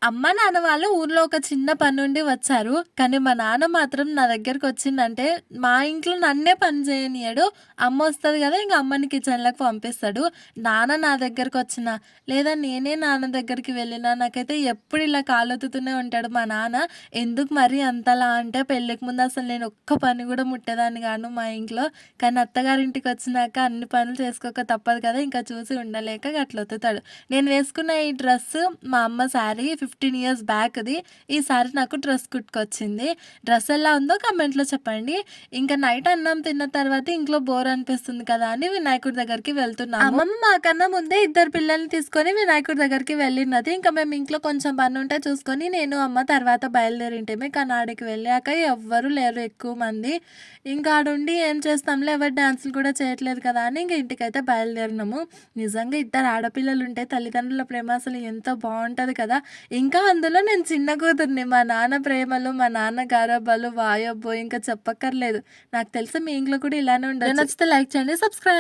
అమ్మ, నాన్న వాళ్ళు ఊర్లో ఒక చిన్న పనుండి వచ్చారు. కానీ మా నాన్న మాత్రం నా దగ్గరకొచ్చిందంటే, మా ఇంట్లో నన్నే పని చేయనీయడు. అమ్మొస్తది గదా! ఇంక అమ్మని కిచెన్‌లోకి పంపిస్తాడు. నాన్న నా దగ్గరకొచ్చినా, లేదా నేనే నాన్న దగ్గరికి వెళ్ళినా, నాకైతే ఎప్పుడు ఇలా కాళ్ళొత్తుతూనే ఉంటాడు మా నాన్న. ఎందుకు మరీ అంతలా అంటే, పెళ్ళికి ముందు అసలు నేను ఒక్క పని గూడా ముట్టేదాన్ని గాను మా ఇంట్లో. కానీ అత్తగారింటికొచ్చినాక అన్ని పనులు చేసుకోక తప్పదు కదా! ఇంకా చూసి ఉండలేక అట్లొత్తుతాడు. నేను వేసుకున్న ఈ డ్రెస్సు మా అమ్మ శారీ 15 ఇయర్స్ బ్యాక్‌ది. ఈ సారీ నాకు డ్రెస్ కుట్టుకొచ్చింది. డ్రెస్ ఎలా ఉందో కామెంట్‌లో చెప్పండి. ఇంకా నైట్ అన్నం తిన్న తర్వాత ఇంట్లో బోర్ అనిపిస్తుంది కదా అని వినాయకుడి దగ్గరికి వెళ్తున్నాము. అమ్మమ్మ మాకన్నా ముందే ఇద్దరు పిల్లల్ని తీసుకొని వినాయకుడి దగ్గరికి వెళ్ళినది. ఇంకా మేము ఇంట్లో కొంచెం పనుంటే చూసుకొని నేను, అమ్మ తర్వాత బయలుదేరింటిమి. కానీ ఆడికి వెళ్ళాక ఎవ్వరు లేరు ఎక్కువ మంది. ఇంకా ఆడుండి ఏం చేస్తాంలే ఎవరు డాన్సులు కూడా చేయట్లేదు కదా అని ఇంక ఇంటికైతే బయలుదేరినాము. నిజంగా ఇద్దరు ఆడపిల్లలుంటే తల్లిదండ్రుల ప్రేమ అసలు ఎంతో బావుంటది కదా! ఇంకా అందులో నేను చిన్న కూతురిని. మా నాన్న ప్రేమలు, మా నాన్న గారాబాలు వాయబ్బో! ఇంక చెప్పక్కర్లేదు. నాకు తెలిసి మీ ఇంట్లో కూడా ఇలానే ఉండొచ్చు. నచ్చితే లైక్ చేయండి. సబ్స్క్రైబ్